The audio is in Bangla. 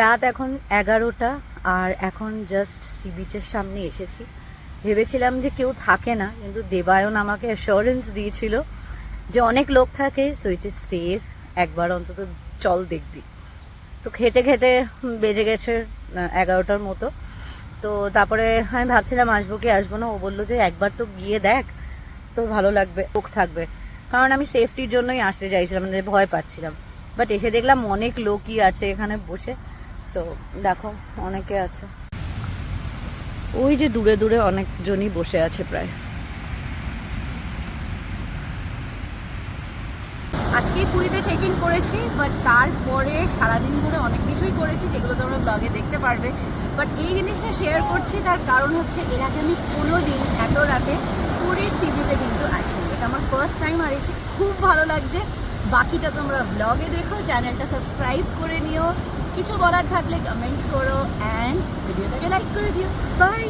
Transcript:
রাত এখন 11টা আর এখন জাস্ট সি বিচের সামনে এসেছি। ভেবেছিলাম যে কেউ থাকে না, কিন্তু দেবায়ন আমাকে অ্যাসিওরেন্স দিয়েছিল যে অনেক লোক থাকে, সো ইট ইজ সেফ, একবার অন্তত চল দেখবি। তো খেতে খেতে বেজে গেছে 11টার মতো। তো তারপরে আমি ভাবছিলাম আসবো কি আসবো না, ও বললো যে একবার তো গিয়ে দেখ, তো ভালো লাগবে, লোক থাকবে। কারণ আমি সেফটির জন্যই আসতে চাইছিলাম, মানে ভয় পাচ্ছিলাম। বাট এসে দেখলাম অনেক লোকই আছে এখানে বসে। সো দেখো অনেকে আছে, ওই যে দূরে দূরে অনেকজনই বসে আছে প্রায়। আজকেই পুরীতে চেক ইন করেছি, বাট তারপরে সারাদিন ধরে অনেক কিছুই করেছি যেগুলো তোমরা ব্লগে দেখতে পারবে। বাট এই জিনিসটা শেয়ার করছি তার কারণ হচ্ছে এর আগে আমি কোনো দিন এত রাতে পুরীর সি বিচে কিন্তু আসিনি, এটা আমার ফার্স্ট টাইম, আর এসে খুব ভালো লাগছে। বাকিটা তোমরা ব্লগে দেখো, চ্যানেলটা সাবস্ক্রাইব করে নিও, কিছু বলার থাকলে কমেন্ট করো, অ্যান্ড ভিডিওটাকে লাইক করে দিও। বাই।